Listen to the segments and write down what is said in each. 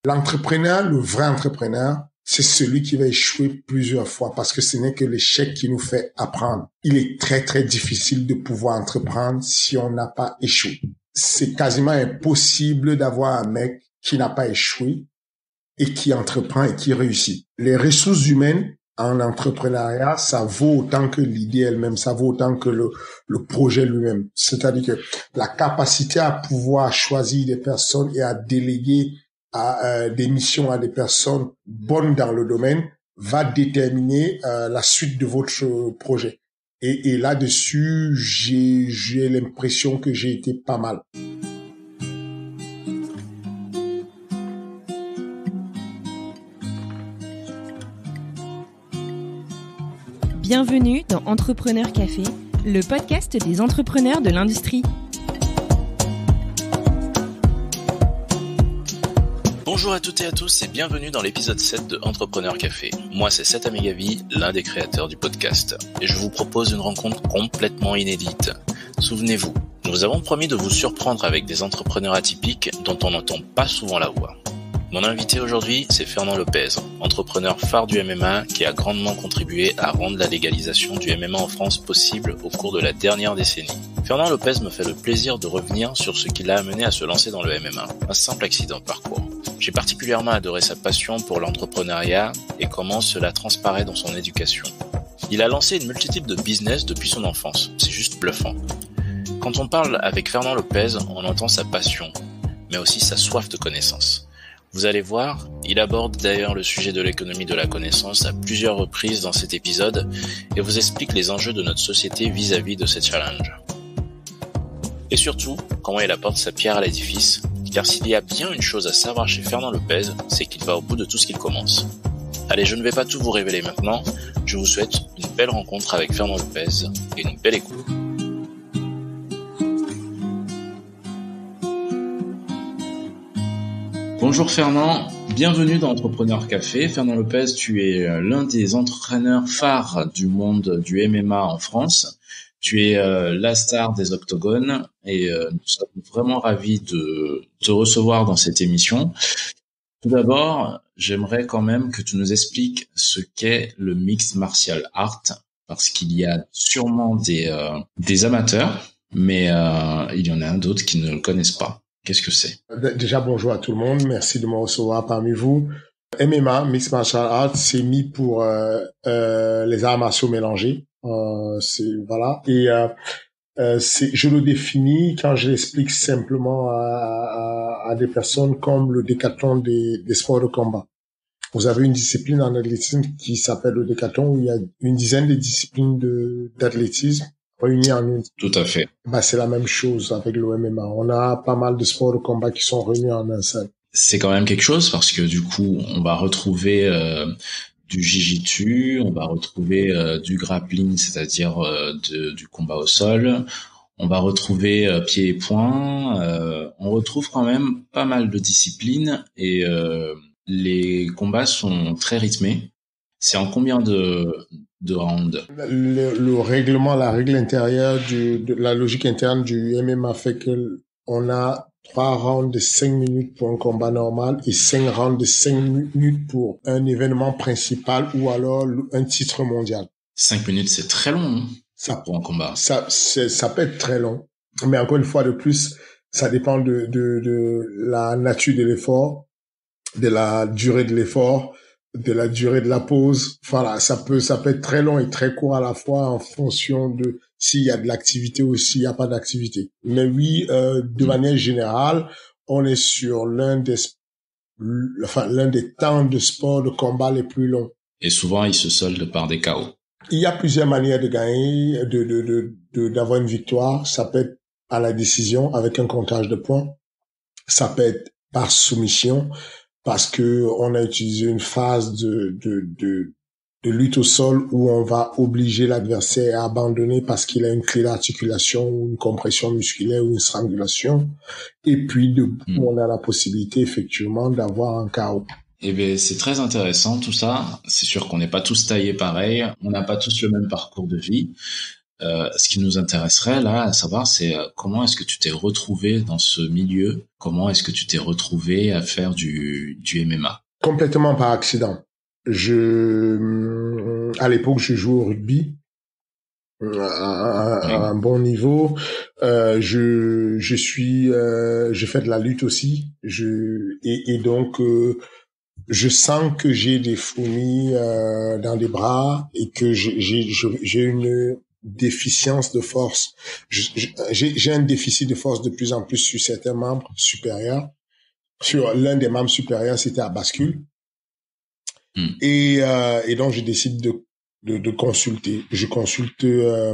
L'entrepreneur, le vrai entrepreneur, c'est celui qui va échouer plusieurs fois parce que ce n'est que l'échec qui nous fait apprendre. Il est très, très difficile de pouvoir entreprendre si on n'a pas échoué. C'est quasiment impossible d'avoir un mec qui n'a pas échoué et qui entreprend et qui réussit. Les ressources humaines en entrepreneuriat, ça vaut autant que l'idée elle-même, ça vaut autant que le projet lui-même. C'est-à-dire que la capacité à pouvoir choisir des personnes et à déléguer des missions à des personnes bonnes dans le domaine va déterminer la suite de votre projet. Et là-dessus, j'ai l'impression que j'ai été pas mal. Bienvenue dans Entrepreneur Café, le podcast des entrepreneurs de l'industrie. Bonjour à toutes et à tous et bienvenue dans l'épisode 7 de Entrepreneur Café. Moi c'est Seth Amegavi, l'un des créateurs du podcast. Et je vous propose une rencontre complètement inédite. Souvenez-vous, nous vous avons promis de vous surprendre avec des entrepreneurs atypiques dont on n'entend pas souvent la voix. Mon invité aujourd'hui, c'est Fernand Lopez, entrepreneur phare du MMA qui a grandement contribué à rendre la légalisation du MMA en France possible au cours de la dernière décennie. Fernand Lopez me fait le plaisir de revenir sur ce qui l'a amené à se lancer dans le MMA, un simple accident de parcours. J'ai particulièrement adoré sa passion pour l'entrepreneuriat et comment cela transparaît dans son éducation. Il a lancé une multitude de business depuis son enfance, c'est juste bluffant. Quand on parle avec Fernand Lopez, on entend sa passion, mais aussi sa soif de connaissance. Vous allez voir, il aborde d'ailleurs le sujet de l'économie de la connaissance à plusieurs reprises dans cet épisode et vous explique les enjeux de notre société vis-à-vis de ces challenges. Et surtout, comment il apporte sa pierre à l'édifice, car s'il y a bien une chose à savoir chez Fernand Lopez, c'est qu'il va au bout de tout ce qu'il commence. Allez, je ne vais pas tout vous révéler maintenant, je vous souhaite une belle rencontre avec Fernand Lopez et une belle écoute. Bonjour Fernand, bienvenue dans Entrepreneur Café. Fernand Lopez, tu es l'un des entraîneurs phares du monde du MMA en France. Tu es la star des octogones et nous sommes vraiment ravis de te recevoir dans cette émission. Tout d'abord, j'aimerais quand même que tu nous expliques ce qu'est le mixed martial art, parce qu'il y a sûrement des amateurs, mais il y en a d'autres qui ne le connaissent pas. Qu'est-ce que c'est? Déjà, bonjour à tout le monde. Merci de me recevoir parmi vous. MMA, Mixed Martial Arts, c'est mis pour les arts martiaux mélangés. Voilà. Et je le définis quand je l'explique simplement à des personnes comme le décathlon des sports de combat. Vous avez une discipline en athlétisme qui s'appelle le décathlon où il y a une dizaine de disciplines d'athlétisme réunies en une. Tout à fait. C'est la même chose avec le MMA. On a pas mal de sports de combat qui sont réunis en un seul. C'est quand même quelque chose parce que du coup, on va retrouver du jiu-jitsu, on va retrouver du grappling, c'est-à-dire du combat au sol. On va retrouver pieds et poings. On retrouve quand même pas mal de disciplines et les combats sont très rythmés. C'est en combien de rounds? Le règlement, la règle intérieure la logique interne du MMA fait que on a 3 rounds de 5 minutes pour un combat normal et 5 rounds de 5 minutes pour un événement principal ou alors un titre mondial. 5 minutes, c'est très long, ça, pour un combat. Ça peut être très long. Mais encore une fois de plus, ça dépend de la nature de l'effort, de la durée de l'effort, de la durée de la pause. Voilà, ça peut être très long et très court à la fois en fonction de s'il y a de l'activité ou s'il n'y a pas d'activité. Mais oui, de manière générale, on est sur l'un des temps de sport de combat les plus longs. Et souvent, il se solde par des KO. Il y a plusieurs manières de gagner, d'avoir une victoire. Ça peut être à la décision avec un comptage de points. Ça peut être par soumission, parce que on a utilisé une phase de lutte au sol où on va obliger l'adversaire à abandonner parce qu'il a une clé d'articulation ou une compression musculaire ou une strangulation. Et puis debout, on a la possibilité effectivement d'avoir un KO. Eh bien, c'est très intéressant tout ça. C'est sûr qu'on n'est pas tous taillés pareil, on n'a pas tous le même parcours de vie. Ce qui nous intéresserait là à savoir, c'est comment est-ce que tu t'es retrouvé dans ce milieu? Comment est-ce que tu t'es retrouvé à faire du MMA? Complètement par accident. À l'époque, je jouais au rugby à un bon niveau. Je fais de la lutte aussi. Donc, je sens que j'ai des fourmis dans les bras et que j'ai une déficience de force. J'ai un déficit de force de plus en plus sur certains membres supérieurs. Sur l'un des membres supérieurs, c'était à bascule. Et donc, je décide de consulter. Je consulte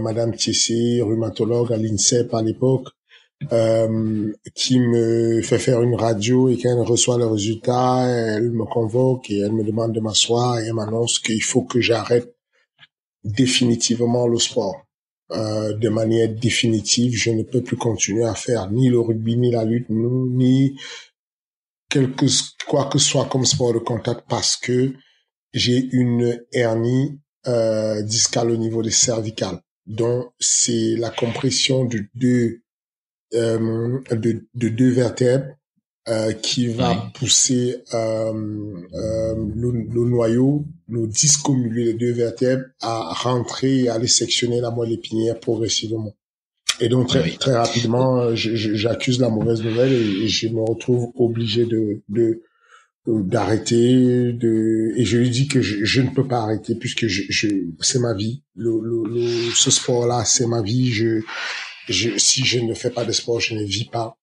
Madame Thiessé, rhumatologue à l'INSEP à l'époque, qui me fait faire une radio, et quand elle reçoit le résultat, elle me convoque et elle me demande de m'asseoir et elle m'annonce qu'il faut que j'arrête définitivement le sport. De manière définitive, je ne peux plus continuer à faire ni le rugby, ni la lutte, ni quoi que ce soit comme sport de contact, parce que j'ai une hernie discale au niveau des cervicales. Donc, c'est la compression de deux vertèbres qui va pousser le noyau, le disque au milieu des deux vertèbres à rentrer et aller sectionner la moelle épinière progressivement. Et donc, très rapidement, j'accuse la mauvaise nouvelle et je me retrouve obligé d'arrêter, et je lui dis que je ne peux pas arrêter puisque c'est ma vie. Ce sport-là, c'est ma vie. Si je ne fais pas de sport, je ne vis pas.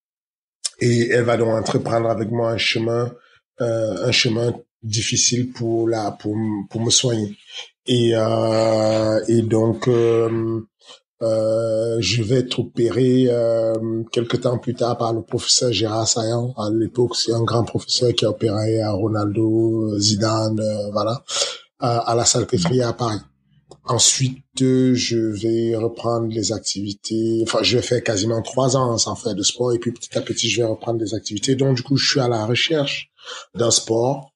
Et elle va donc entreprendre avec moi un chemin difficile pour me soigner. Et donc, je vais être opéré quelque temps plus tard par le professeur Gérard Saillant. À l'époque, c'est un grand professeur qui a opéré à Ronaldo, Zidane, à la Salpêtrière à Paris. Ensuite, je vais reprendre les activités. Enfin, je vais faire quasiment 3 ans sans faire de sport, et puis petit à petit, je vais reprendre des activités. Donc, du coup, je suis à la recherche d'un sport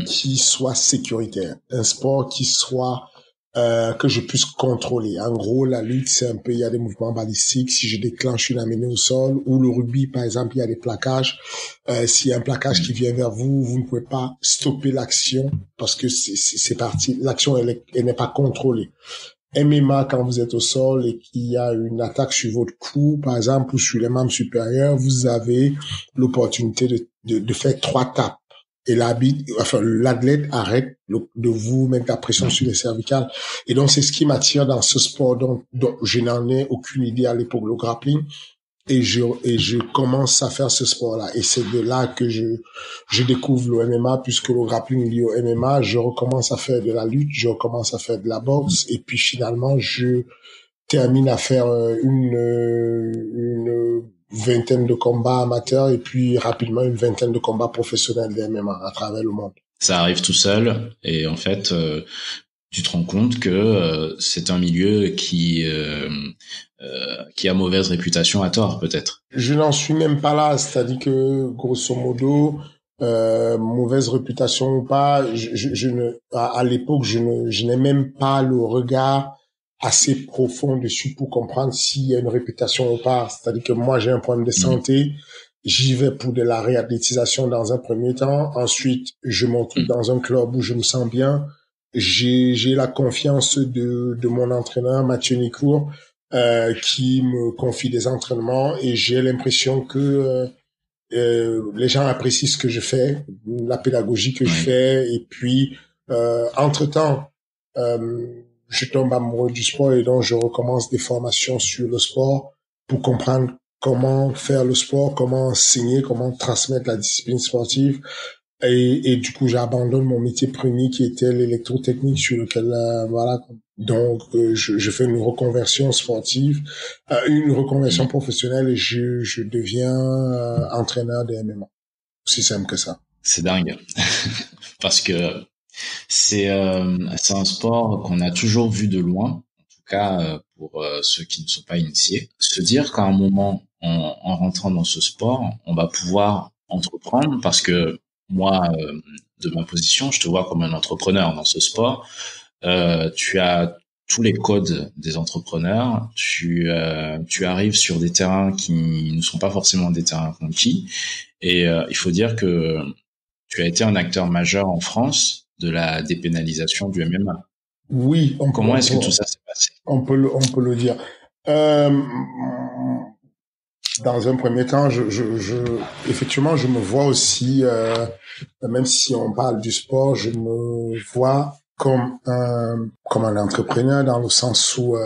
qui soit sécuritaire, un sport qui soit que je puisse contrôler. En gros, la lutte, c'est un peu, il y a des mouvements balistiques. Si je déclenche une amenée au sol, ou le rugby, par exemple, il y a des plaquages. S'il y a un plaquage qui vient vers vous, vous ne pouvez pas stopper l'action parce que c'est parti. L'action, elle n'est pas contrôlée. MMA, quand vous êtes au sol et qu'il y a une attaque sur votre cou, par exemple, ou sur les membres supérieurs, vous avez l'opportunité de faire 3 tapes. Et l'athlète arrête de vous mettre la pression sur les cervicales. Et donc, c'est ce qui m'attire dans ce sport dont je n'en ai aucune idée à l'époque, le grappling. Et je commence à faire ce sport-là. Et c'est de là que je découvre le MMA, puisque le grappling est lié au MMA. Je recommence à faire de la lutte, je recommence à faire de la boxe. Et puis, finalement, je termine à faire une vingtaine de combats amateurs et puis rapidement une vingtaine de combats professionnels de MMA à travers le monde. Ça arrive tout seul et en fait tu te rends compte que c'est un milieu qui a mauvaise réputation à tort peut-être. Je n'en suis même pas là, c'est-à-dire que grosso modo mauvaise réputation ou pas, à l'époque je n'ai même pas le regard assez profond dessus pour comprendre s'il y a une réputation ou pas. C'est-à-dire que moi, j'ai un problème de santé. J'y vais pour de la réhabilitation dans un premier temps. Ensuite, je m'en trouve dans un club où je me sens bien. J'ai la confiance de mon entraîneur, Mathieu Nicourt, qui me confie des entraînements et j'ai l'impression que les gens apprécient ce que je fais, la pédagogie que je fais. Et puis, entre-temps, je tombe amoureux du sport et donc je recommence des formations sur le sport pour comprendre comment faire le sport, comment enseigner, comment transmettre la discipline sportive. Et du coup, j'abandonne mon métier premier qui était l'électrotechnique sur lequel, voilà. Donc, je fais une reconversion sportive, une reconversion professionnelle et je deviens entraîneur de MMA. Aussi simple que ça. C'est dingue. Parce que c'est un sport qu'on a toujours vu de loin, en tout cas pour ceux qui ne sont pas initiés. Se dire qu'à un moment, en rentrant dans ce sport, on va pouvoir entreprendre, parce que moi, de ma position, je te vois comme un entrepreneur dans ce sport. Tu as tous les codes des entrepreneurs, tu arrives sur des terrains qui ne sont pas forcément des terrains conquis. Et il faut dire que tu as été un acteur majeur en France de la dépénalisation du MMA. Oui. Comment est-ce que tout ça s'est passé? On peut le dire. Dans un premier temps, effectivement, je me vois aussi, même si on parle du sport, je me vois comme un entrepreneur dans le sens où,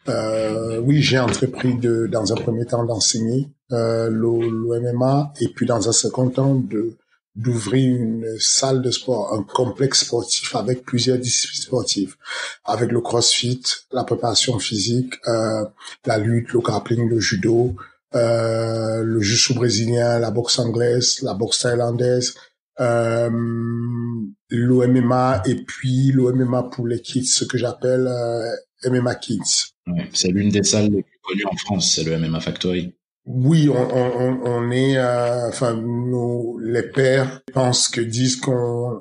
oui, j'ai entrepris dans un premier temps d'enseigner le MMA et puis dans un second temps d'ouvrir une salle de sport, un complexe sportif avec plusieurs disciplines sportives, avec le CrossFit, la préparation physique, la lutte, le grappling, le judo, le jiu-jitsu brésilien, la boxe anglaise, la boxe thaïlandaise, le MMA et puis le MMA pour les kids, ce que j'appelle MMA Kids. Ouais, c'est l'une des salles les plus connues en France, c'est le MMA Factory. Oui, on est, enfin, les pairs disent qu'on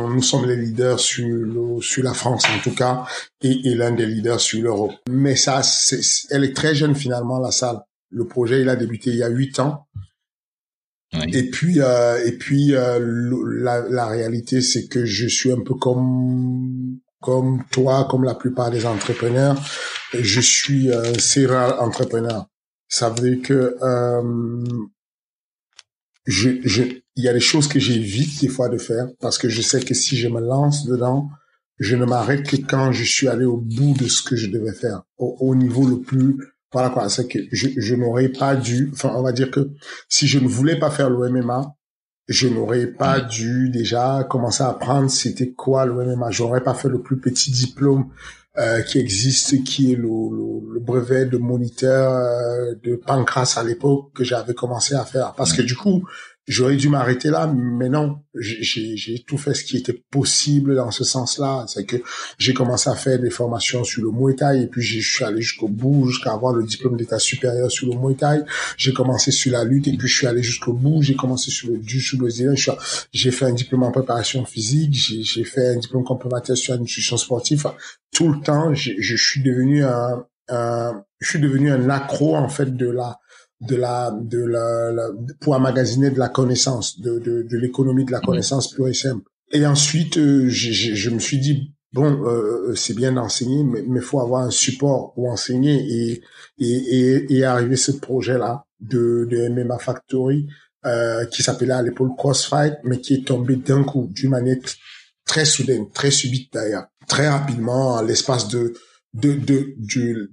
nous sommes les leaders sur la France en tout cas, et l'un des leaders sur l'Europe. Mais ça, elle est très jeune finalement, la salle. Le projet, il a débuté il y a 8 ans. Oui. Et puis la réalité, c'est que je suis un peu comme toi, comme la plupart des entrepreneurs. Je suis un serial entrepreneur. Ça veut dire que il y a des choses que j'évite des fois de faire parce que je sais que si je me lance dedans, je ne m'arrête que quand je suis allé au bout de ce que je devais faire, au niveau le plus, voilà quoi, c'est que je n'aurais pas dû, enfin on va dire que si je ne voulais pas faire le MMA, je n'aurais pas dû déjà commencer à apprendre c'était quoi le MMA. J'aurais pas fait le plus petit diplôme qui existe, qui est le brevet de moniteur de pancras à l'époque que j'avais commencé à faire. Parce que du coup, j'aurais dû m'arrêter là, mais non, j'ai tout fait ce qui était possible dans ce sens-là. C'est que j'ai commencé à faire des formations sur le Muay Thai et puis je suis allé jusqu'au bout, jusqu'à avoir le diplôme d'état supérieur sur le Muay Thai. J'ai commencé sur la lutte et puis je suis allé jusqu'au bout. J'ai commencé sur le jiu-jitsu brésilien. J'ai fait un diplôme en préparation physique. J'ai fait un diplôme complémentaire sur la nutrition sportive. Enfin, tout le temps, je suis devenu un accro en fait pour emmagasiner de la connaissance, de l'économie de la connaissance pure et simple. Et ensuite, je me suis dit bon, c'est bien d'enseigner, mais faut avoir un support pour enseigner et arriver ce projet-là de MMA Factory qui s'appelait à l'époque Crossfight, mais qui est tombé d'un coup, d'une manière très soudaine, très subite d'ailleurs, très rapidement, à l'espace de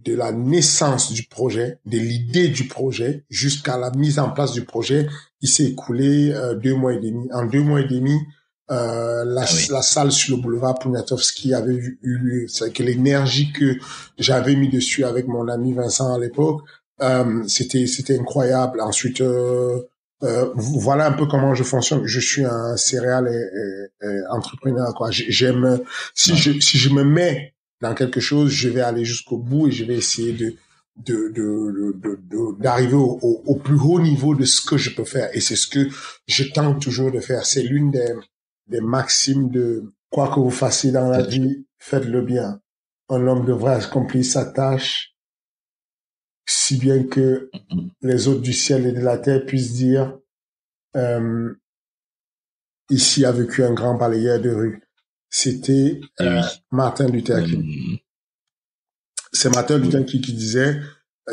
la naissance du projet, de l'idée du projet, jusqu'à la mise en place du projet, il s'est écoulé 2 mois et demi. En 2 mois et demi, la salle sur le boulevard Poniatowski avait eu lieu. C'est que l'énergie que j'avais mis dessus avec mon ami Vincent à l'époque, c'était incroyable. Ensuite, voilà un peu comment je fonctionne. Je suis un serial entrepreneur, quoi. J'aime, si je me mets dans quelque chose, je vais aller jusqu'au bout et je vais essayer d'arriver au plus haut niveau de ce que je peux faire. Et c'est ce que je tente toujours de faire. C'est l'une des maximes de quoi que vous fassiez dans la vie, faites-le bien. Un homme devrait accomplir sa tâche si bien que les autres du ciel et de la terre puissent dire ici a vécu un grand balayeur de rue. C'était Martin Luther King. C'est Martin Luther King qui disait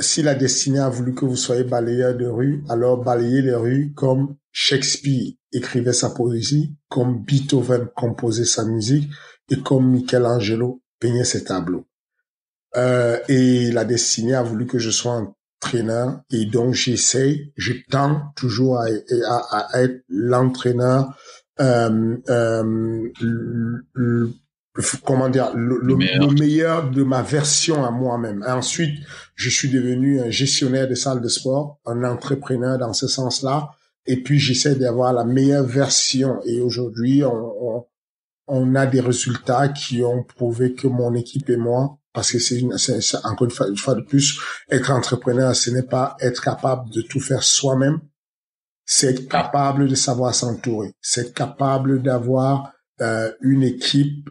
si la destinée a voulu que vous soyez balayeur de rue, alors balayez les rues comme Shakespeare écrivait sa poésie, comme Beethoven composait sa musique et comme Michelangelo peignait ses tableaux. Et la destinée a voulu que je sois entraîneur et donc je tends toujours à être l'entraîneur comment dire, le meilleur de ma version à moi-même. Et ensuite, je suis devenu un gestionnaire de salle de sport, un entrepreneur dans ce sens-là. Et puis, j'essaie d'avoir la meilleure version. Et aujourd'hui, on a des résultats qui ont prouvé que mon équipe et moi, parce que c'est encore une fois de plus, être entrepreneur, ce n'est pas être capable de tout faire soi-même. C'est être capable de savoir s'entourer. C'est être capable d'avoir une équipe.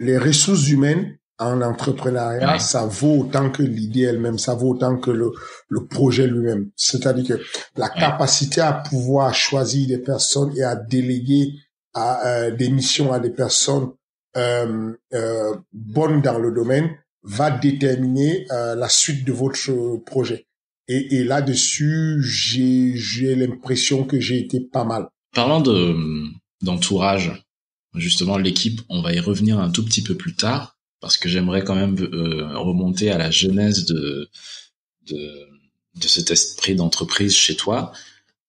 les ressources humaines en entrepreneuriat, ça vaut autant que l'idée elle-même, ça vaut autant que le projet lui-même. C'est-à-dire que la capacité à pouvoir choisir des personnes et à déléguer des missions à des personnes bonnes dans le domaine va déterminer la suite de votre projet. Et là-dessus, j'ai l'impression que j'ai été pas mal. Parlant d'entourage, justement l'équipe, on va y revenir un tout petit peu plus tard parce que j'aimerais quand même remonter à la genèse de cet esprit d'entreprise chez toi.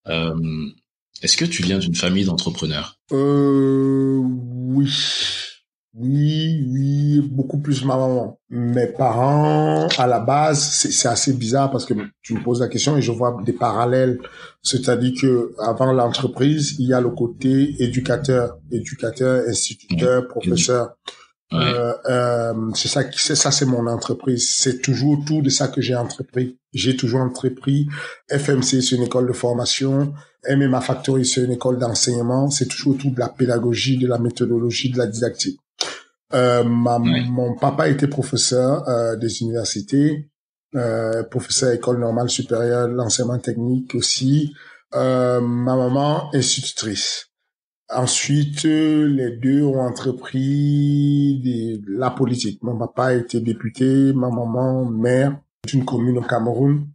Est-ce que tu viens d'une famille d'entrepreneurs? Oui, beaucoup plus ma maman. Mes parents, à la base, c'est assez bizarre parce que tu me poses la question et je vois des parallèles. C'est-à-dire que avant l'entreprise, il y a le côté éducateur, instituteur, professeur. C'est mon entreprise. C'est toujours autour de ça que j'ai entrepris. J'ai toujours entrepris. FMC, c'est une école de formation. MMA Factory, c'est une école d'enseignement. C'est toujours autour de la pédagogie, de la méthodologie, de la didactique. Mon papa était professeur des universités, professeur école normale supérieure, l'enseignement technique aussi. Ma maman institutrice. Ensuite, les deux ont entrepris la politique. Mon papa était député, ma maman maire d'une commune au Cameroun.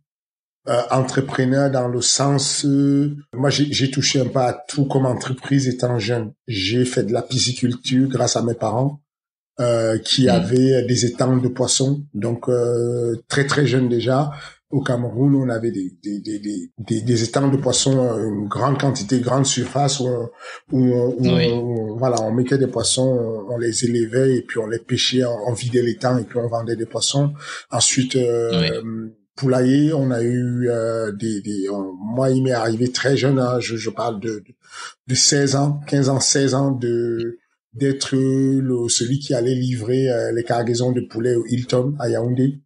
Entrepreneur dans le sens, moi j'ai touché un peu à tout comme entreprise étant jeune. J'ai fait de la pisciculture grâce à mes parents qui avaient des étangs de poissons. Donc très très jeune déjà. Au Cameroun, on avait des étangs de poissons, une grande quantité, grande surface où on mettait des poissons, on les élevait et puis on les pêchait, on vidait l'étang et puis on vendait des poissons. Ensuite, poulailler, on a eu moi il m'est arrivé très jeune, hein, je parle de 16 ans, 15 ans, 16 ans d'être celui qui allait livrer les cargaisons de poulet au Hilton à Yaoundé.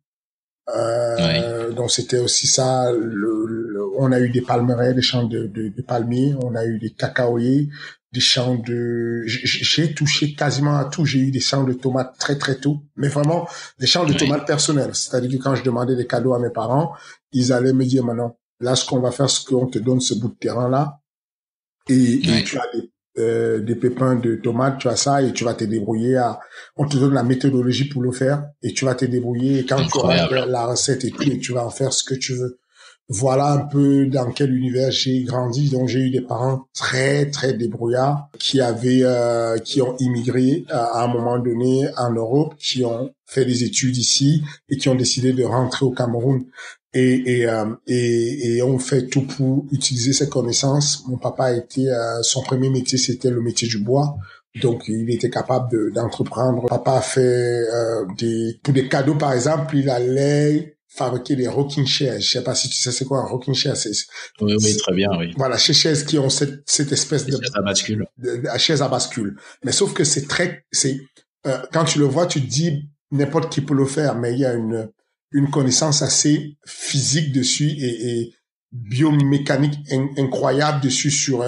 Donc c'était aussi ça. On a eu des palmeraies, des champs de palmiers, on a eu des cacaoyers, des champs de. J'ai touché quasiment à tout. J'ai eu des champs de tomates très très tôt, mais vraiment des champs de tomates personnels. C'est-à-dire que quand je demandais des cadeaux à mes parents, ils allaient me dire maintenant, là ce qu'on va faire, c'est qu'on te donne ce bout de terrain là, et tu as des pépins de tomates, tu as ça et tu vas te débrouiller on te donne la méthodologie pour le faire et tu vas te débrouiller et quand tu auras la recette et tout et tu vas en faire ce que tu veux. Voilà un peu dans quel univers j'ai grandi. Donc j'ai eu des parents très très débrouillards qui ont immigré à un moment donné en Europe, qui ont fait des études ici et qui ont décidé de rentrer au Cameroun. Et on fait tout pour utiliser ces connaissances. Mon papa son premier métier, c'était le métier du bois. Donc, il était capable d'entreprendre. Papa a fait, pour des cadeaux, par exemple, il allait fabriquer des rocking chairs. Je sais pas si tu sais c'est quoi un rocking chair. Oui, très bien, oui. Voilà, ces chaises qui ont cette espèce de chaise à bascule. Chaise à bascule. Mais sauf que quand tu le vois, tu te dis, n'importe qui peut le faire, mais il y a une connaissance assez physique dessus et biomécanique incroyable dessus sur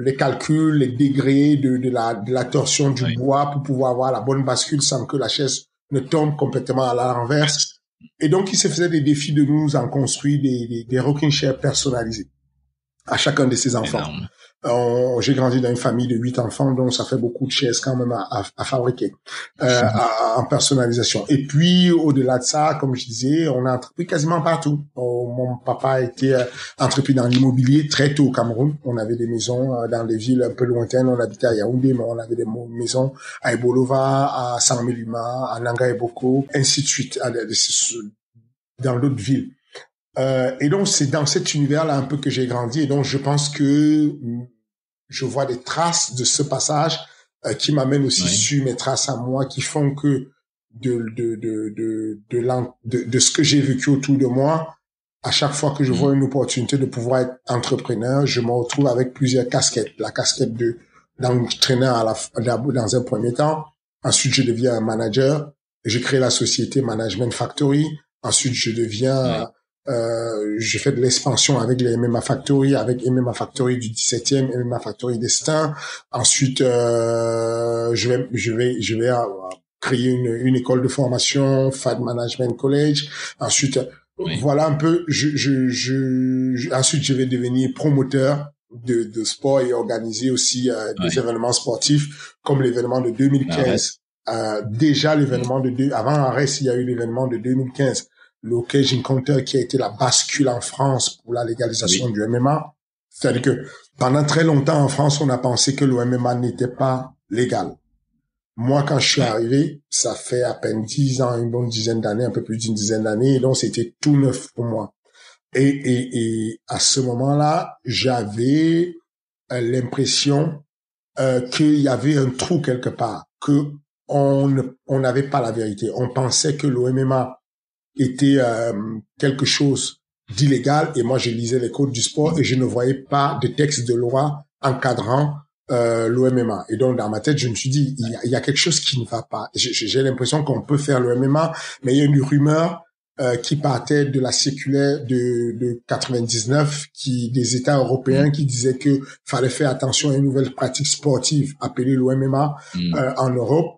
les calculs, les degrés de la torsion du bois pour pouvoir avoir la bonne bascule sans que la chaise ne tombe complètement à l'inverse. Et donc, il se faisait des défis de nous en construire des rocking chairs personnalisés à chacun de ses enfants. J'ai grandi dans une famille de 8 enfants, donc ça fait beaucoup de chaises quand même à fabriquer en personnalisation. Et puis, au-delà de ça, comme je disais, on a entrepris quasiment partout. Mon papa a été entrepris dans l'immobilier très tôt au Cameroun. On avait des maisons dans des villes un peu lointaines. On habitait à Yaoundé, mais on avait des maisons à Ebolova, à Saint-Méluma, à Nanga et Boko, ainsi de suite, dans d'autres villes. Et donc, c'est dans cet univers-là un peu que j'ai grandi. Et donc, je pense que je vois des traces de ce passage qui m'amènent aussi sur mes traces à moi, qui font que de ce que j'ai vécu autour de moi, à chaque fois que je vois une opportunité de pouvoir être entrepreneur, je me retrouve avec plusieurs casquettes. La casquette d'entraîneur dans un premier temps. Ensuite, je deviens un manager. Je crée la société Management Factory. Ensuite, je deviens J'ai fait de l'expansion avec les MMA Factory, avec MMA Factory du 17e, MMA Factory d'Estaing. Ensuite, je vais créer une école de formation, FAD Management College. Ensuite, voilà un peu, ensuite je vais devenir promoteur de sport et organiser aussi des événements sportifs comme l'événement de 2015. Déjà l'événement avant Arès, il y a eu l'événement de 2015, le Cage Encounter, qui a été la bascule en France pour la légalisation du MMA. C'est-à-dire que pendant très longtemps en France, on a pensé que le MMA n'était pas légal. Moi, quand je suis arrivé, ça fait à peine 10 ans, une bonne dizaine d'années, un peu plus d'une dizaine d'années, et donc c'était tout neuf pour moi. Et à ce moment-là, j'avais l'impression qu'il y avait un trou quelque part, que on n'avait pas la vérité. On pensait que le MMA était quelque chose d'illégal, et moi je lisais les codes du sport et je ne voyais pas de texte de loi encadrant l'OMMA. Et donc dans ma tête, je me suis dit, il y a quelque chose qui ne va pas. J'ai l'impression qu'on peut faire le MMA, mais il y a une rumeur qui partait de la circulaire de 99 des États européens qui disait que fallait faire attention à une nouvelle pratique sportive appelée l'OMMA en Europe.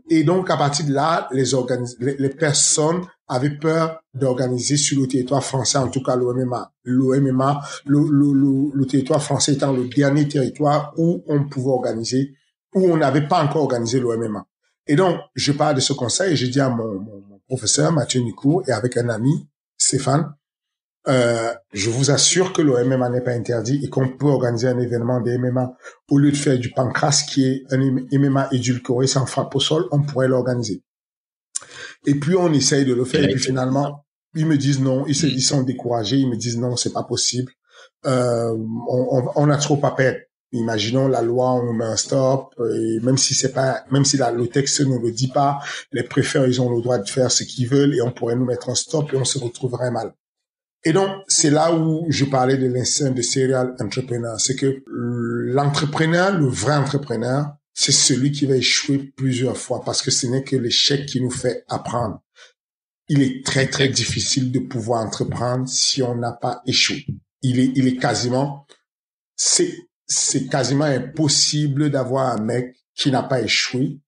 Et donc à partir de là, les personnes avaient peur d'organiser sur le territoire français, en tout cas l'OMMA. Le territoire français étant le dernier territoire où on pouvait organiser, où on n'avait pas encore organisé l'OMMA. Et donc, je parle de ce conseil et j'ai dit à mon professeur Mathieu Nicourt et avec un ami, Stéphane, je vous assure que le MMA n'est pas interdit et qu'on peut organiser un événement de MMA au lieu de faire du pancras qui est un MMA édulcoré sans frappe au sol, on pourrait l'organiser. Et puis on essaye de le faire et puis finalement ils me disent non, ils sont découragés, ils me disent non, c'est pas possible, on a trop à perdre. Imaginons la loi, on met un stop, et même si le texte ne le dit pas, les préfets, ils ont le droit de faire ce qu'ils veulent et on pourrait nous mettre un stop et on se retrouverait mal. Et donc, c'est là où je parlais de l'instinct de serial entrepreneur. C'est que l'entrepreneur, le vrai entrepreneur, c'est celui qui va échouer plusieurs fois parce que ce n'est que l'échec qui nous fait apprendre. Il est très, très difficile de pouvoir entreprendre si on n'a pas échoué. Il est quasiment, c'est quasiment impossible d'avoir un mec qui n'a pas échoué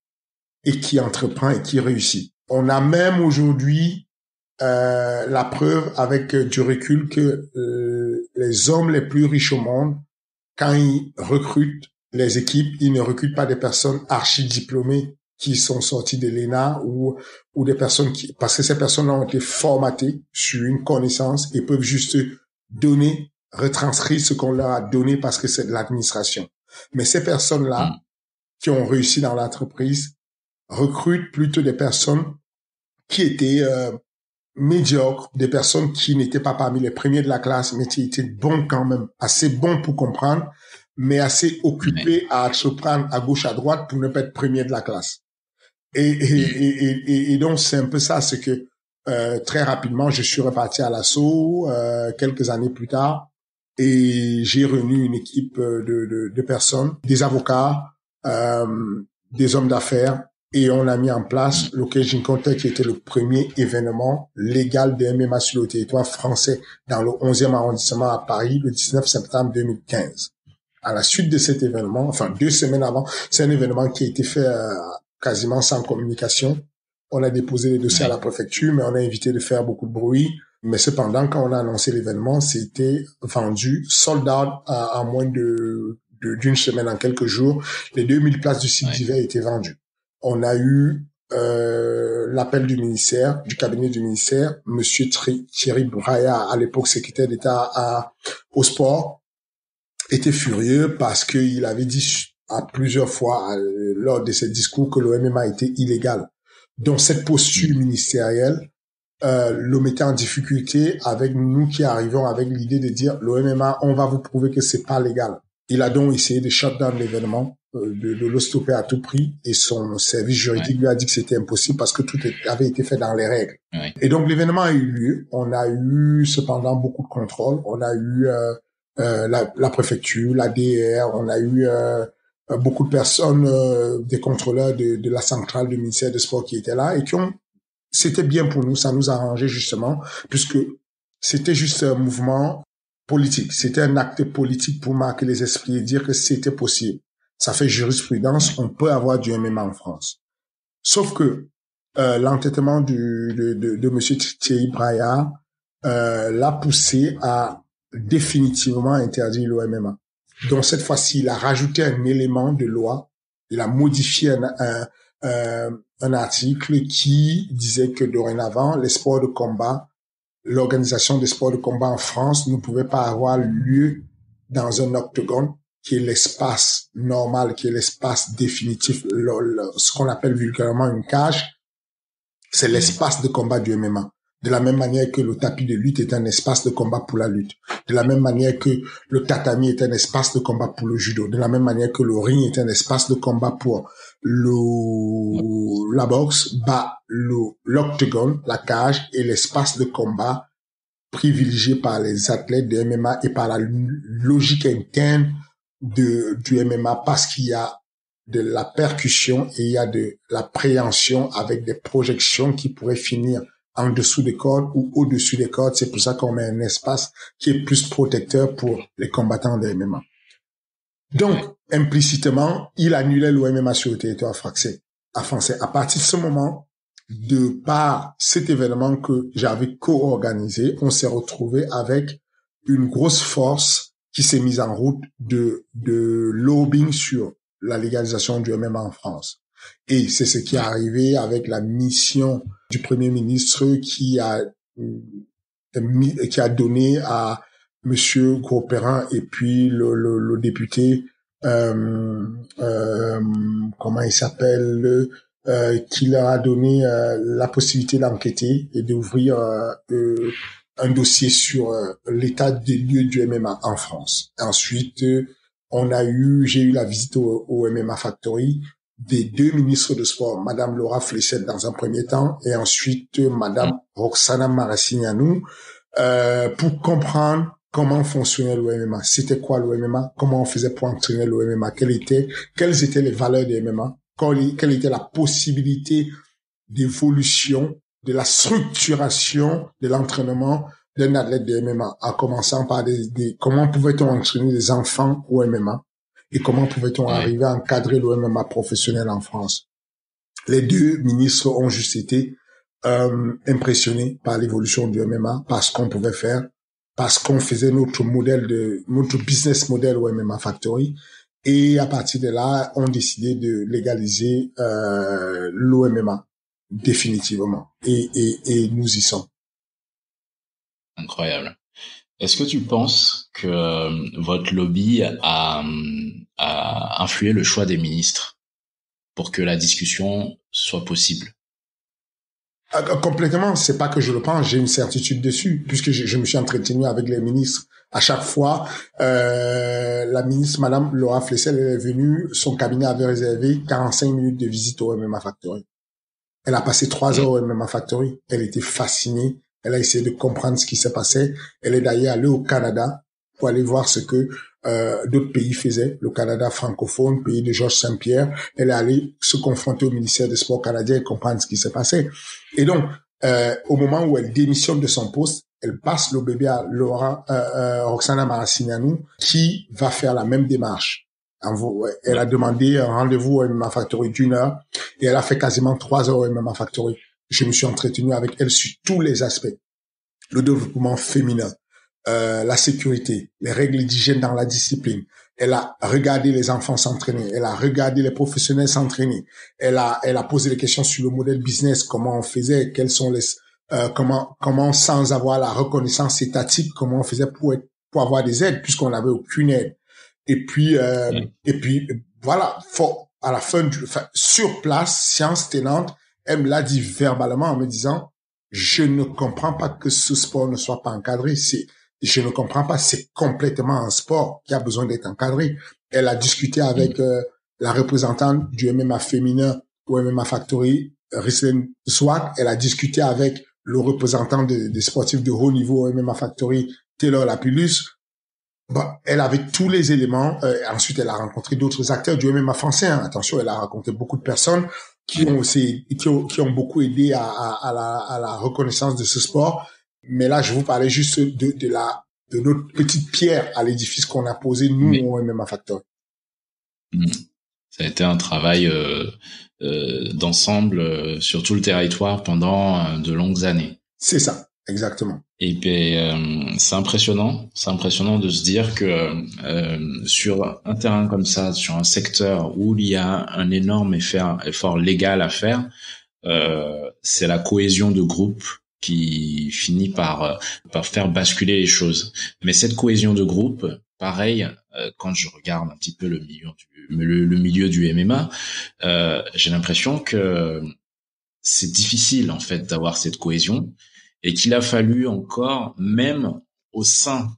et qui entreprend et qui réussit. On a même aujourd'hui la preuve avec du recul que les hommes les plus riches au monde, quand ils recrutent les équipes, ils ne recrutent pas des personnes archi-diplômées qui sont sorties de l'ENA ou des personnes parce que ces personnes ont été formatées sur une connaissance et peuvent juste retranscrire ce qu'on leur a donné parce que c'est de l'administration. Mais ces personnes-là qui ont réussi dans l'entreprise recrutent plutôt des personnes qui étaient médiocres, des personnes qui n'étaient pas parmi les premiers de la classe, mais qui étaient bons quand même, assez bons pour comprendre, mais assez occupés à se prendre à gauche, à droite pour ne pas être premier de la classe. Et donc c'est un peu ça, c'est que très rapidement, je suis reparti à l'assaut quelques années plus tard et j'ai réuni une équipe de personnes, des avocats, des hommes d'affaires, et on a mis en place le Cage Encounter qui était le premier événement légal de MMA sur le territoire français dans le 11e arrondissement à Paris le 19 septembre 2015. À la suite de cet événement, enfin 2 semaines avant, c'est un événement qui a été fait quasiment sans communication. On a déposé les dossiers à la préfecture, mais on a évité de faire beaucoup de bruit. Mais cependant, quand on a annoncé l'événement, c'était vendu, sold out en moins d'une semaine, en quelques jours. Les 2000 places du site d'hiver étaient vendues. On a eu l'appel du ministère, du cabinet du ministère, Monsieur Thierry Braya, à l'époque secrétaire d'État au sport, était furieux parce qu'il avait dit à plusieurs fois lors de ses discours que le MMA était illégal. Donc cette posture ministérielle le mettait en difficulté avec nous qui arrivons avec l'idée de dire le MMA, on va vous prouver que c'est pas légal. Il a donc essayé de shut down l'événement, de le stopper à tout prix, et son service juridique lui a dit que c'était impossible parce que tout avait été fait dans les règles. Et donc l'événement a eu lieu. On a eu cependant beaucoup de contrôles. On a eu la préfecture, la DR, on a eu beaucoup de personnes, des contrôleurs de la centrale du ministère des Sports qui étaient là et c'était bien pour nous, ça nous arrangeait justement, puisque c'était juste un mouvement politique. C'était un acte politique pour marquer les esprits et dire que c'était possible. Ça fait jurisprudence, on peut avoir du MMA en France. Sauf que l'entêtement de monsieur Thierry Braillard l'a poussé à définitivement interdire le MMA. Donc cette fois-ci, il a rajouté un élément de loi, il a modifié un article qui disait que dorénavant, les sports de combat, l'organisation des sports de combat en France ne pouvait pas avoir lieu dans un octogone, qui est l'espace normal, qui est l'espace définitif, ce qu'on appelle vulgairement une cage, c'est l'espace de combat du MMA. De la même manière que le tapis de lutte est un espace de combat pour la lutte. De la même manière que le tatami est un espace de combat pour le judo. De la même manière que le ring est un espace de combat pour la boxe, l'octogone, la cage, est l'espace de combat privilégié par les athlètes de MMA et par la logique interne du MMA, parce qu'il y a de la percussion et il y a de la préhension avec des projections qui pourraient finir en dessous des cordes ou au-dessus des cordes. C'est pour ça qu'on met un espace qui est plus protecteur pour les combattants de MMA. Donc, implicitement, il annulait le MMA sur le territoire français. À partir de ce moment, de par cet événement que j'avais co-organisé, on s'est retrouvé avec une grosse force qui s'est mise en route de lobbying sur la légalisation du MMA en France. Et c'est ce qui est arrivé avec la mission du Premier ministre qui a donné à Monsieur Grosperrin et puis le député comment il s'appelle, qui leur a donné la possibilité d'enquêter et d'ouvrir un dossier sur l'état des lieux du MMA en France. Ensuite, j'ai eu la visite au MMA Factory des deux ministres de sport, Madame Laura Flessel dans un premier temps et ensuite Madame Roxana Maracineanu, pour comprendre comment fonctionnait le MMA. C'était quoi le MMA? Comment on faisait pour entraîner le MMA? Quelles étaient les valeurs du MMA? Quelle était la possibilité d'évolution, de la structuration de l'entraînement d'un athlète de MMA, en commençant par comment pouvait-on entraîner des enfants au MMA et comment pouvait-on arriver à encadrer le MMA professionnel en France. Les deux ministres ont juste été impressionnés par l'évolution du MMA, par ce qu'on pouvait faire, parce qu'on faisait notre business model au MMA Factory. Et à partir de là, on décidé de légaliser l'OMMA définitivement. Et nous y sommes. Incroyable. Est-ce que tu penses que votre lobby a influé le choix des ministres pour que la discussion soit possible? Complètement, c'est pas que je le pense, j'ai une certitude dessus, puisque je me suis entretenu avec les ministres. À chaque fois, la ministre, Madame Laura Flessel, elle est venue, son cabinet avait réservé 45 minutes de visite au MMA Factory. Elle a passé 3 heures au MMA Factory. Elle était fascinée. Elle a essayé de comprendre ce qui s'est passé. Elle est d'ailleurs allée au Canada pour aller voir ce que d'autres pays faisaient. Le Canada francophone, pays de Georges Saint-Pierre. Elle est allée se confronter au ministère des Sports canadien et comprendre ce qui s'est passé. Et donc, au moment où elle démissionne de son poste, elle passe le bébé à Roxana Maracineanu, qui va faire la même démarche. Elle a demandé un rendez-vous au MMA Factory d'1 heure et elle a fait quasiment 3 heures au MMA Factory. Je me suis entretenu avec elle sur tous les aspects. Le développement féminin, la sécurité, les règles d'hygiène dans la discipline. Elle a regardé les enfants s'entraîner. Elle a regardé les professionnels s'entraîner. Elle a posé des questions sur le modèle business, comment on faisait, quels sont comment sans avoir la reconnaissance étatique, comment on faisait pour avoir des aides, puisqu'on n'avait aucune aide. Et puis voilà, à la fin sur place, séance tenante, elle me l'a dit verbalement en me disant, je ne comprends pas que ce sport ne soit pas encadré. Je ne comprends pas, c'est complètement un sport qui a besoin d'être encadré. Elle a discuté avec la représentante du MMA féminin au MMA Factory, Rislen Swag. Elle a discuté avec le représentant des sportifs de haut niveau au MMA Factory, Taylor Lapillus. Bon, elle avait tous les éléments. Ensuite, elle a rencontré d'autres acteurs du MMA français. Hein. Attention, elle a rencontré beaucoup de personnes qui ont beaucoup aidé à la reconnaissance de ce sport. Mais là, je vous parlais juste de notre petite pierre à l'édifice qu'on a posé, nous, Oui. au MMA Factory. Ça a été un travail d'ensemble sur tout le territoire pendant de longues années. C'est ça, exactement. Et puis c'est impressionnant de se dire que sur un terrain comme ça, sur un secteur où il y a un énorme effort légal à faire, c'est la cohésion de groupe qui finit par faire basculer les choses. Mais cette cohésion de groupe, pareil, quand je regarde un petit peu le milieu du MMA, j'ai l'impression que c'est difficile en fait d'avoir cette cohésion et qu'il a fallu encore, même au sein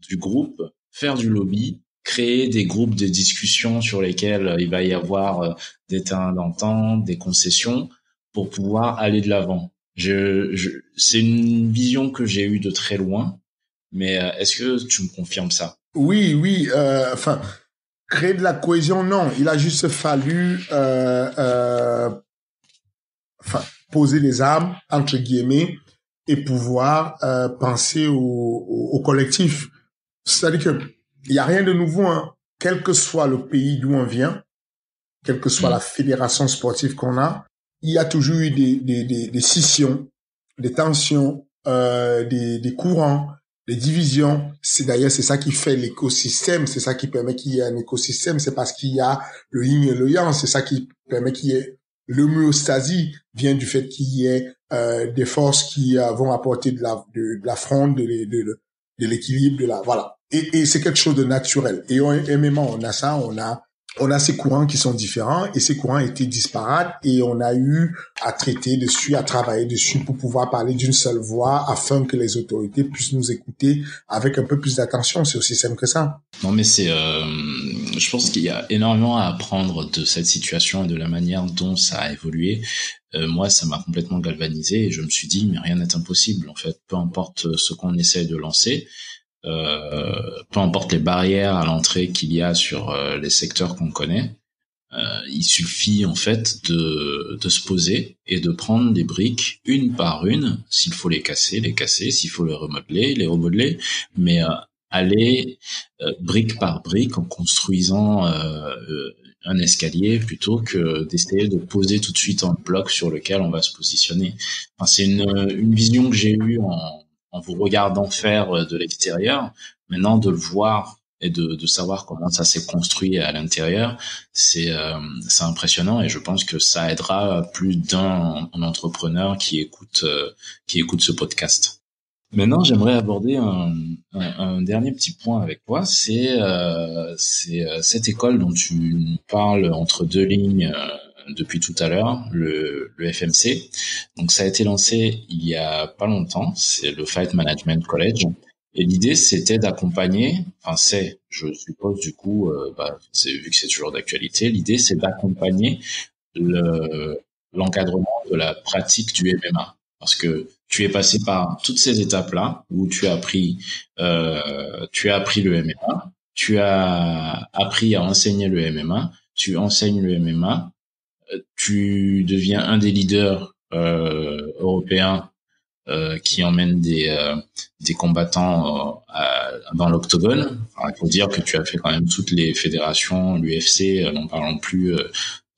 du groupe, faire du lobby, créer des groupes de discussion sur lesquels il va y avoir des terrains d'entente, des concessions pour pouvoir aller de l'avant. C'est une vision que j'ai eue de très loin, mais est-ce que tu me confirmes ça? Oui, créer de la cohésion, non. Il a juste fallu, poser les armes, entre guillemets, et pouvoir penser au collectif. C'est-à-dire que il y a rien de nouveau, hein. Quel que soit le pays d'où on vient, quelle que soit la fédération sportive qu'on a, il y a toujours eu des scissions, des tensions, des courants, des divisions. C'est ça qui fait l'écosystème, c'est ça qui permet qu'il y ait un écosystème, c'est parce qu'il y a le yin et le yang, c'est ça qui permet qu'il y ait l'homéostasie, vient du fait qu'il y ait des forces qui vont apporter de la fronde, de l'équilibre, voilà. Et c'est quelque chose de naturel. Et au MMA, on a ça, on a ces courants qui sont différents et ces courants étaient disparates et on a eu à traiter dessus, à travailler dessus pour pouvoir parler d'une seule voix afin que les autorités puissent nous écouter avec un peu plus d'attention. C'est aussi simple que ça. Non, mais je pense qu'il y a énormément à apprendre de cette situation et de la manière dont ça a évolué. Moi, ça m'a complètement galvanisé et je me suis dit, mais rien n'est impossible, en fait. Peu importe ce qu'on essaie de lancer, peu importe les barrières à l'entrée qu'il y a sur les secteurs qu'on connaît, il suffit en fait de se poser et de prendre des briques une par une. S'il faut les casser, s'il faut les remodeler, mais aller brique par brique en construisant un escalier plutôt que d'essayer de poser tout de suite un bloc sur lequel on va se positionner. Enfin, c'est une vision que j'ai eue en vous regardant faire de l'extérieur. Maintenant, de le voir et de savoir comment ça s'est construit à l'intérieur, c'est impressionnant et je pense que ça aidera plus d'un entrepreneur qui écoute ce podcast. Maintenant, j'aimerais aborder un dernier petit point avec toi, c'est cette école dont tu nous parles entre deux lignes depuis tout à l'heure, le FMC. Donc ça a été lancé il y a pas longtemps, c'est le Fight Management College. Et l'idée, c'était d'accompagner, je suppose du coup, vu que c'est toujours d'actualité, l'idée c'est d'accompagner l'encadrement de la pratique du MMA. Parce que tu es passé par toutes ces étapes-là où tu as appris le MMA, tu as appris à enseigner le MMA, tu enseignes le MMA, tu deviens un des leaders européens qui emmène des combattants dans l'octogone. Enfin, il faut dire que tu as fait quand même toutes les fédérations, l'UFC, n'en parlons plus,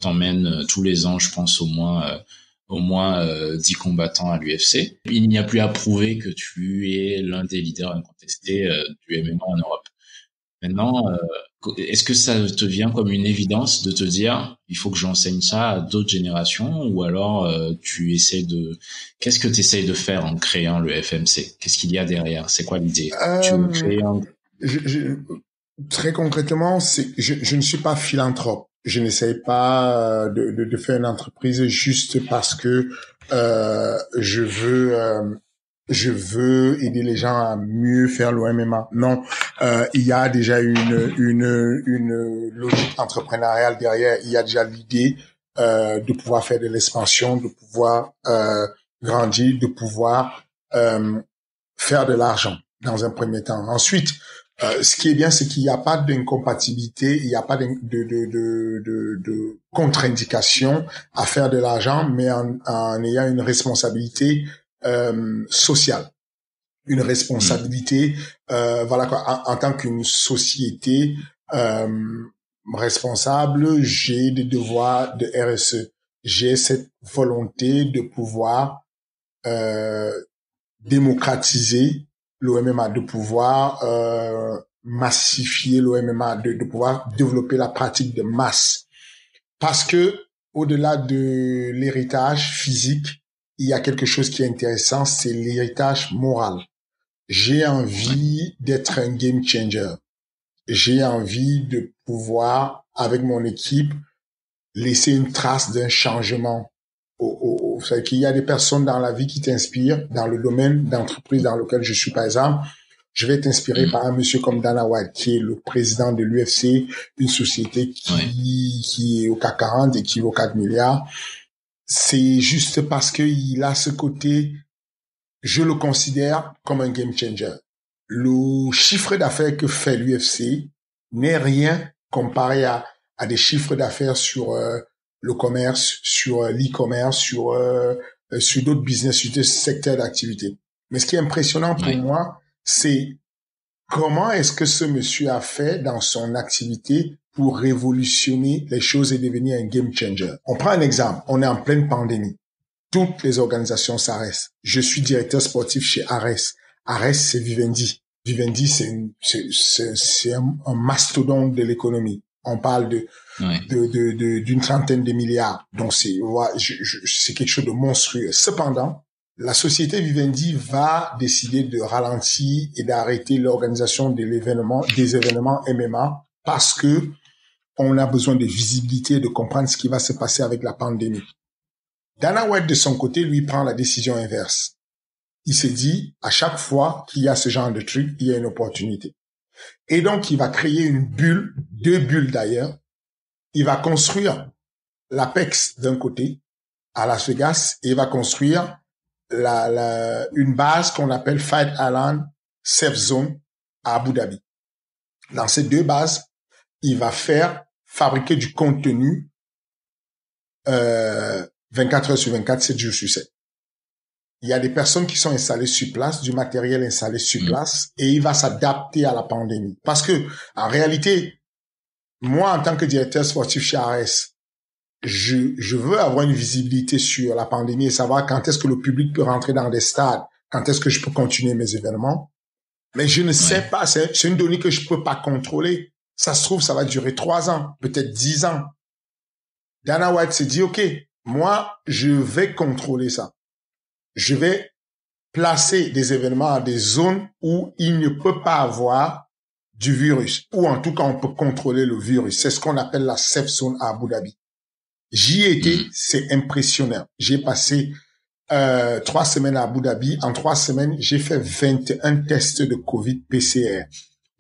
t'emmènes tous les ans, je pense, au moins 10 combattants à l'UFC. Il n'y a plus à prouver que tu es l'un des leaders incontestés du MMA en Europe. Maintenant, est-ce que ça te vient comme une évidence de te dire il faut que j'enseigne ça à d'autres générations, ou alors qu'est-ce que tu essayes de faire en créant le FMC? Qu'est-ce qu'il y a derrière? C'est quoi l'idée? Tu veux créer très concrètement, je ne suis pas philanthrope. Je n'essaye pas de faire une entreprise juste parce que je veux aider les gens à mieux faire le MMA. Non, il y a déjà une logique entrepreneuriale derrière. Il y a déjà l'idée de pouvoir faire de l'expansion, de pouvoir grandir, de pouvoir faire de l'argent dans un premier temps. Ensuite, ce qui est bien, c'est qu'il n'y a pas d'incompatibilité, il n'y a pas de contre-indication à faire de l'argent, mais en ayant une responsabilité sociale. une responsabilité, voilà quoi, en tant qu'une société responsable, j'ai des devoirs de RSE. J'ai cette volonté de pouvoir démocratiser l'OMMA, de pouvoir massifier l'OMMA, de pouvoir développer la pratique de masse. Parce que au-delà de l'héritage physique, il y a quelque chose qui est intéressant, c'est l'héritage moral. J'ai envie d'être un game changer. J'ai envie de pouvoir, avec mon équipe, laisser une trace d'un changement. Vous savez qu'il y a des personnes dans la vie qui t'inspirent, dans le domaine d'entreprise dans lequel je suis, par exemple. Je vais être inspiré par un monsieur comme Dana White, qui est le président de l'UFC, une société qui est au CAC 40 et qui vaut 4 milliards. C'est juste parce qu'il a ce côté, je le considère comme un game changer. Le chiffre d'affaires que fait l'UFC n'est rien comparé à des chiffres d'affaires sur le commerce, sur l'e-commerce, sur d'autres business, sur des secteurs d'activité. Mais ce qui est impressionnant pour moi, c'est comment est-ce que ce monsieur a fait dans son activité pour révolutionner les choses et devenir un game changer. On prend un exemple. On est en pleine pandémie. Toutes les organisations s'arrêtent. Je suis directeur sportif chez Ares. Ares, c'est Vivendi. Vivendi, c'est un mastodonte de l'économie. On parle d'une trentaine de milliards. Donc c'est quelque chose de monstrueux. Cependant, la société Vivendi va décider de ralentir et d'arrêter l'organisation des événements MMA parce que on a besoin de visibilité, de comprendre ce qui va se passer avec la pandémie. Dana White, de son côté, lui, prend la décision inverse. Il s'est dit, à chaque fois qu'il y a ce genre de truc, il y a une opportunité. Et donc, il va créer une bulle, 2 bulles d'ailleurs. Il va construire l'Apex d'un côté, à Las Vegas, et il va construire une base qu'on appelle Fight Island Safe Zone à Abu Dhabi. Dans ces 2 bases, il va fabriquer du contenu 24 heures sur 24, 7 jours sur 7. Il y a des personnes qui sont installées sur place, du matériel installé sur place, et il va s'adapter à la pandémie. Parce que, en réalité, moi, en tant que directeur sportif chez ARS, je veux avoir une visibilité sur la pandémie et savoir quand est-ce que le public peut rentrer dans des stades, quand est-ce que je peux continuer mes événements. Mais je ne sais pas, c'est une donnée que je peux pas contrôler. Ça se trouve, ça va durer 3 ans, peut-être 10 ans. Dana White s'est dit, OK, moi, je vais contrôler ça. Je vais placer des événements à des zones où il ne peut pas avoir du virus, ou en tout cas, on peut contrôler le virus. C'est ce qu'on appelle la safe zone à Abu Dhabi. J'y ai été, c'est impressionnant. J'ai passé 3 semaines à Abu Dhabi. En 3 semaines, j'ai fait 21 tests de Covid PCR.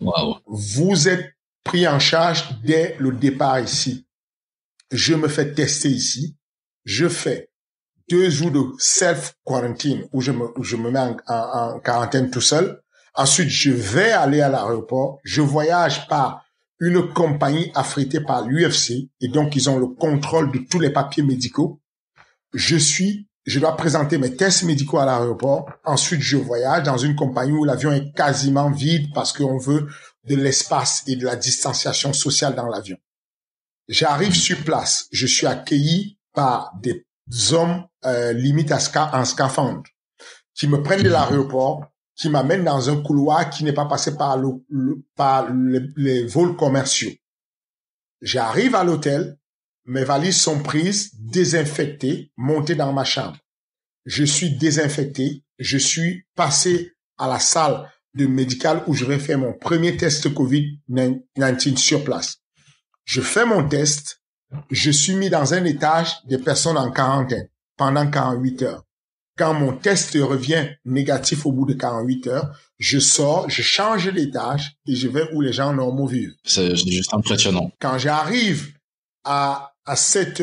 Wow. Vous êtes pris en charge dès le départ ici. Je me fais tester ici. Je fais 2 jours de self-quarantine où je me mets en quarantaine tout seul. Ensuite, je vais aller à l'aéroport. Je voyage par une compagnie affrétée par l'UFC et donc ils ont le contrôle de tous les papiers médicaux. Je dois présenter mes tests médicaux à l'aéroport. Ensuite, je voyage dans une compagnie où l'avion est quasiment vide parce qu'on veut de l'espace et de la distanciation sociale dans l'avion. J'arrive sur place. Je suis accueilli par des hommes limite en scaphandre qui me prennent de l'aéroport, qui m'amènent dans un couloir qui n'est pas passé par les vols commerciaux. J'arrive à l'hôtel, mes valises sont prises, désinfectées, montées dans ma chambre. Je suis désinfecté, je suis passé à la salle de médicale où je vais faire mon premier test COVID-19 sur place. Je fais mon test, je suis mis dans un étage des personnes en quarantaine pendant 48 heures. Quand mon test revient négatif au bout de 48 heures, je sors, je change d'étage et je vais où les gens normaux vivent. C'est juste impressionnant. Quand j'arrive à cette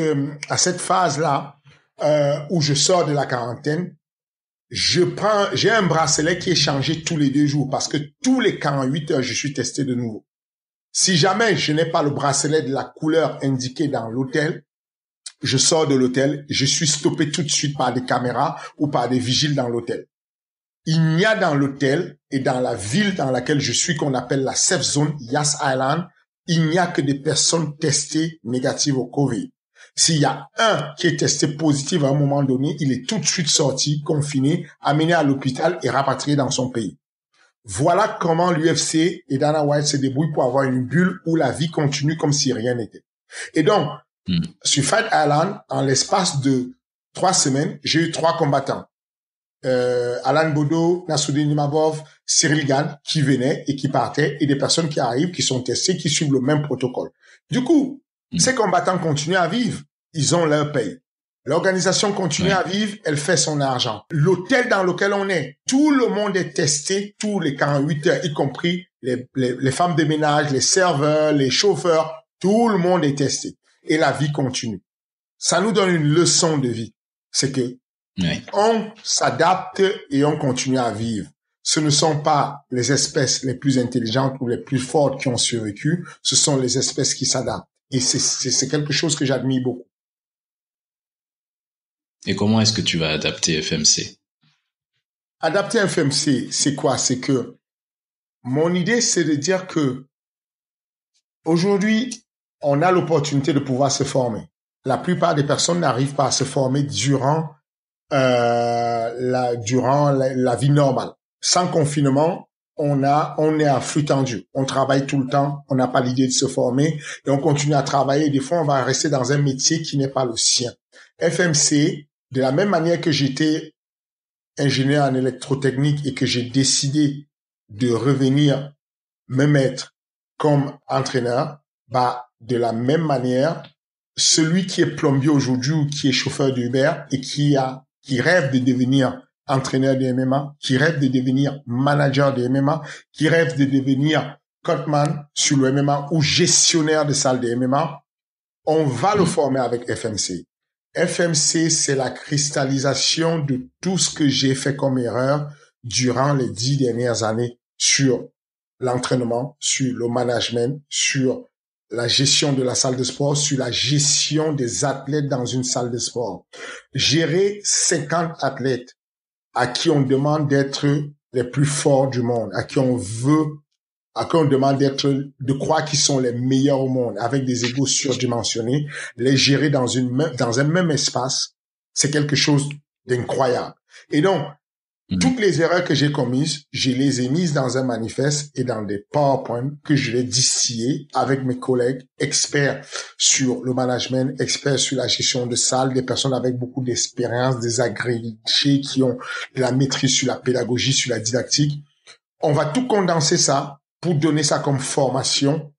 phase-là, où je sors de la quarantaine, j'ai un bracelet qui est changé tous les 2 jours parce que tous les 48 heures, je suis testé de nouveau. Si jamais je n'ai pas le bracelet de la couleur indiquée dans l'hôtel, je sors de l'hôtel, je suis stoppé tout de suite par des caméras ou par des vigiles dans l'hôtel. Il n'y a dans l'hôtel et dans la ville dans laquelle je suis, qu'on appelle la safe zone, Yas Island, il n'y a que des personnes testées négatives au Covid. S'il y a un qui est testé positif à un moment donné, il est tout de suite sorti, confiné, amené à l'hôpital et rapatrié dans son pays. Voilà comment l'UFC et Dana White se débrouillent pour avoir une bulle où la vie continue comme si rien n'était. Et donc, sur Fight Island, en l'espace de 3 semaines, j'ai eu 3 combattants. Alan Bodo, Nassourdine Imavov, Cyril Gann, qui venaient et qui partaient, et des personnes qui arrivent, qui sont testées, qui suivent le même protocole. Du coup, ces combattants continuent à vivre. Ils ont leur paye. L'organisation continue à vivre, elle fait son argent. L'hôtel dans lequel on est, tout le monde est testé tous les 48 heures, y compris les femmes de ménage, les serveurs, les chauffeurs, tout le monde est testé. Et la vie continue. Ça nous donne une leçon de vie. C'est que on s'adapte et on continue à vivre. Ce ne sont pas les espèces les plus intelligentes ou les plus fortes qui ont survécu, ce sont les espèces qui s'adaptent. Et c'est quelque chose que j'admire beaucoup. Et comment est-ce que tu vas adapter FMC? Adapter FMC, c'est quoi? C'est que mon idée, c'est de dire que aujourd'hui, on a l'opportunité de pouvoir se former. La plupart des personnes n'arrivent pas à se former durant la vie normale. Sans confinement, on est à flux tendu. On travaille tout le temps, on n'a pas l'idée de se former et on continue à travailler. Des fois, on va rester dans un métier qui n'est pas le sien. FMC, de la même manière que j'étais ingénieur en électrotechnique et que j'ai décidé de revenir me mettre comme entraîneur, de la même manière, celui qui est plombier aujourd'hui ou qui est chauffeur d'Uber et qui rêve de devenir entraîneur de MMA, qui rêve de devenir manager de MMA, qui rêve de devenir cutman sur le MMA ou gestionnaire de salle de MMA, on va le former avec FMC. FMC, c'est la cristallisation de tout ce que j'ai fait comme erreur durant les 10 dernières années sur l'entraînement, sur le management, sur la gestion de la salle de sport, sur la gestion des athlètes dans une salle de sport. Gérer 50 athlètes à qui on demande d'être les plus forts du monde, à qui on demande de croire qu'ils sont les meilleurs au monde, avec des égos surdimensionnés, les gérer dans un même espace, c'est quelque chose d'incroyable. Et donc, toutes les erreurs que j'ai commises, je les ai mises dans un manifeste et dans des PowerPoint que je vais distiller avec mes collègues experts sur le management, experts sur la gestion de salle, des personnes avec beaucoup d'expérience, des agrégés qui ont de la maîtrise sur la pédagogie, sur la didactique. On va tout condenser ça pour donner ça comme formation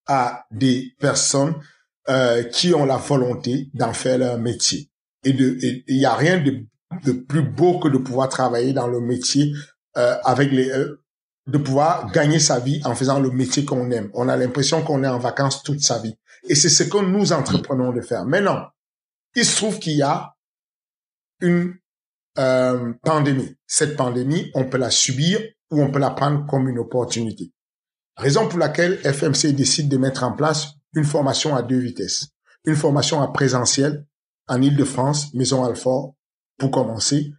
à des personnes qui ont la volonté d'en faire leur métier. Et il y a rien de plus beau que de pouvoir travailler dans le métier de pouvoir gagner sa vie en faisant le métier qu'on aime. On a l'impression qu'on est en vacances toute sa vie. Et c'est ce que nous entreprenons de faire. Maintenant, il se trouve qu'il y a une pandémie. Cette pandémie, on peut la subir ou on peut la prendre comme une opportunité. Raison pour laquelle FMC décide de mettre en place une formation à 2 vitesses. Une formation à présentiel en Île-de-France, Maison Alfort, pour commencer,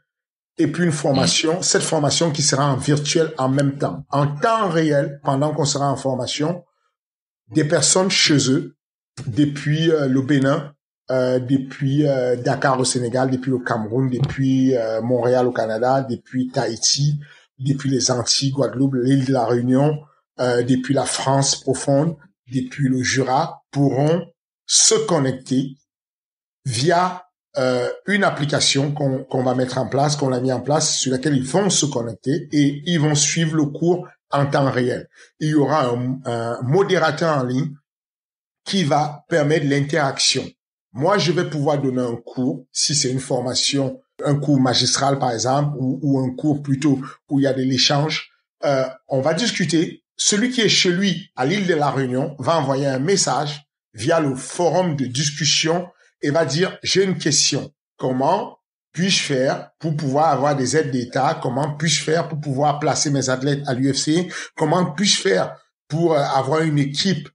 et puis une formation, cette formation qui sera en virtuel en même temps. En temps réel, pendant qu'on sera en formation, des personnes chez eux, depuis le Bénin, depuis Dakar au Sénégal, depuis le Cameroun, depuis Montréal au Canada, depuis Tahiti, depuis les Antilles, Guadeloupe, l'île de la Réunion, depuis la France profonde, depuis le Jura, pourront se connecter via une application qu'on va mettre en place, qu'on a mis en place, sur laquelle ils vont se connecter et ils vont suivre le cours en temps réel. Il y aura un modérateur en ligne qui va permettre l'interaction. Moi, je vais pouvoir donner un cours, si c'est une formation, un cours magistral par exemple, ou un cours plutôt où il y a de l'échange. On va discuter. Celui qui est chez lui à l'île de la Réunion va envoyer un message via le forum de discussion et va dire, j'ai une question. Comment puis-je faire pour pouvoir avoir des aides d'État? Comment puis-je faire pour pouvoir placer mes athlètes à l'UFC? Comment puis-je faire pour avoir une équipe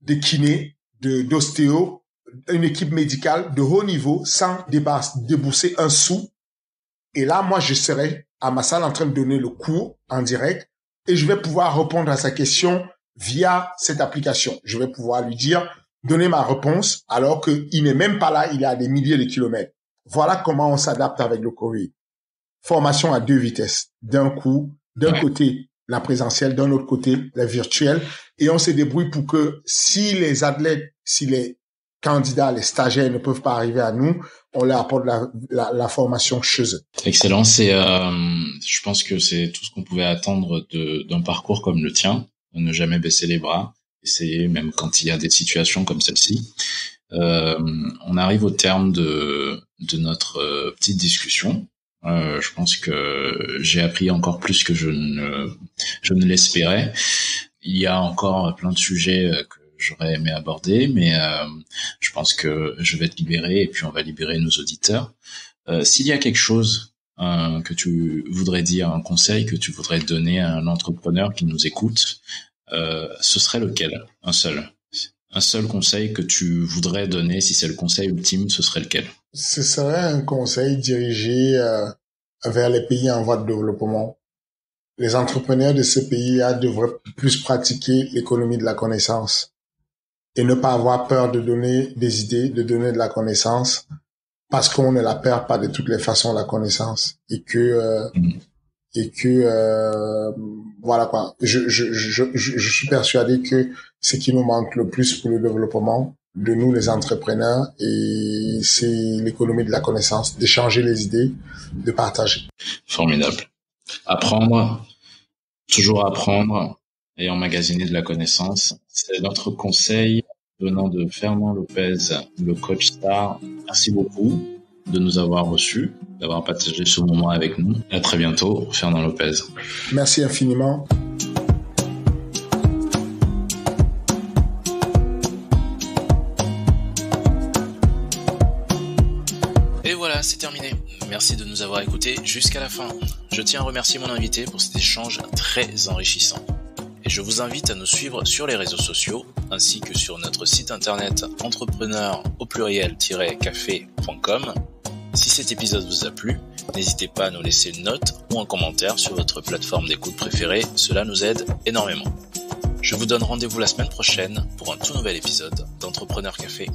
de kinés, d'ostéo, une équipe médicale de haut niveau sans débourser un sou? Et là, moi, je serai à ma salle en train de donner le cours en direct et je vais pouvoir répondre à sa question via cette application. Je vais pouvoir lui dire, donner ma réponse alors qu'il n'est même pas là, il est à des milliers de kilomètres. Voilà comment on s'adapte avec le Covid. Formation à 2 vitesses. D'un côté, la présentielle, d'un autre côté, la virtuelle. Et on se débrouille pour que si les athlètes, si les candidats, les stagiaires ne peuvent pas arriver à nous, on leur apporte la formation chez eux. Excellent. Je pense que c'est tout ce qu'on pouvait attendre d'un parcours comme le tien. Ne jamais baisser les bras. Essayer, même quand il y a des situations comme celle-ci. On arrive au terme de notre petite discussion. Je pense que j'ai appris encore plus que je ne l'espérais. Il y a encore plein de sujets que j'aurais aimé aborder, mais je pense que je vais te libérer et puis on va libérer nos auditeurs. S'il y a quelque chose que tu voudrais dire, un conseil que tu voudrais donner à un entrepreneur qui nous écoute, ce serait lequel? Un seul conseil que tu voudrais donner, si c'est le conseil ultime, ce serait lequel? Ce serait un conseil dirigé vers les pays en voie de développement. Les entrepreneurs de ces pays-là devraient plus pratiquer l'économie de la connaissance et ne pas avoir peur de donner des idées, de donner de la connaissance, parce qu'on ne la perd pas de toutes les façons, la connaissance, et que voilà quoi. Je suis persuadé que ce qui nous manque le plus pour le développement de nous, les entrepreneurs, et c'est l'économie de la connaissance, d'échanger les idées, de partager. Formidable. Apprendre, toujours apprendre et emmagasiner de la connaissance. C'est notre conseil venant de Fernand Lopez, le coach star. Merci beaucoup de nous avoir reçus, d'avoir partagé ce moment avec nous. À très bientôt, Fernand Lopez. Merci infiniment. Et voilà, c'est terminé. Merci de nous avoir écoutés jusqu'à la fin. Je tiens à remercier mon invité pour cet échange très enrichissant. Et je vous invite à nous suivre sur les réseaux sociaux, ainsi que sur notre site internet entrepreneur-café.com. Si cet épisode vous a plu, n'hésitez pas à nous laisser une note ou un commentaire sur votre plateforme d'écoute préférée, cela nous aide énormément. Je vous donne rendez-vous la semaine prochaine pour un tout nouvel épisode d'Entrepreneur Café.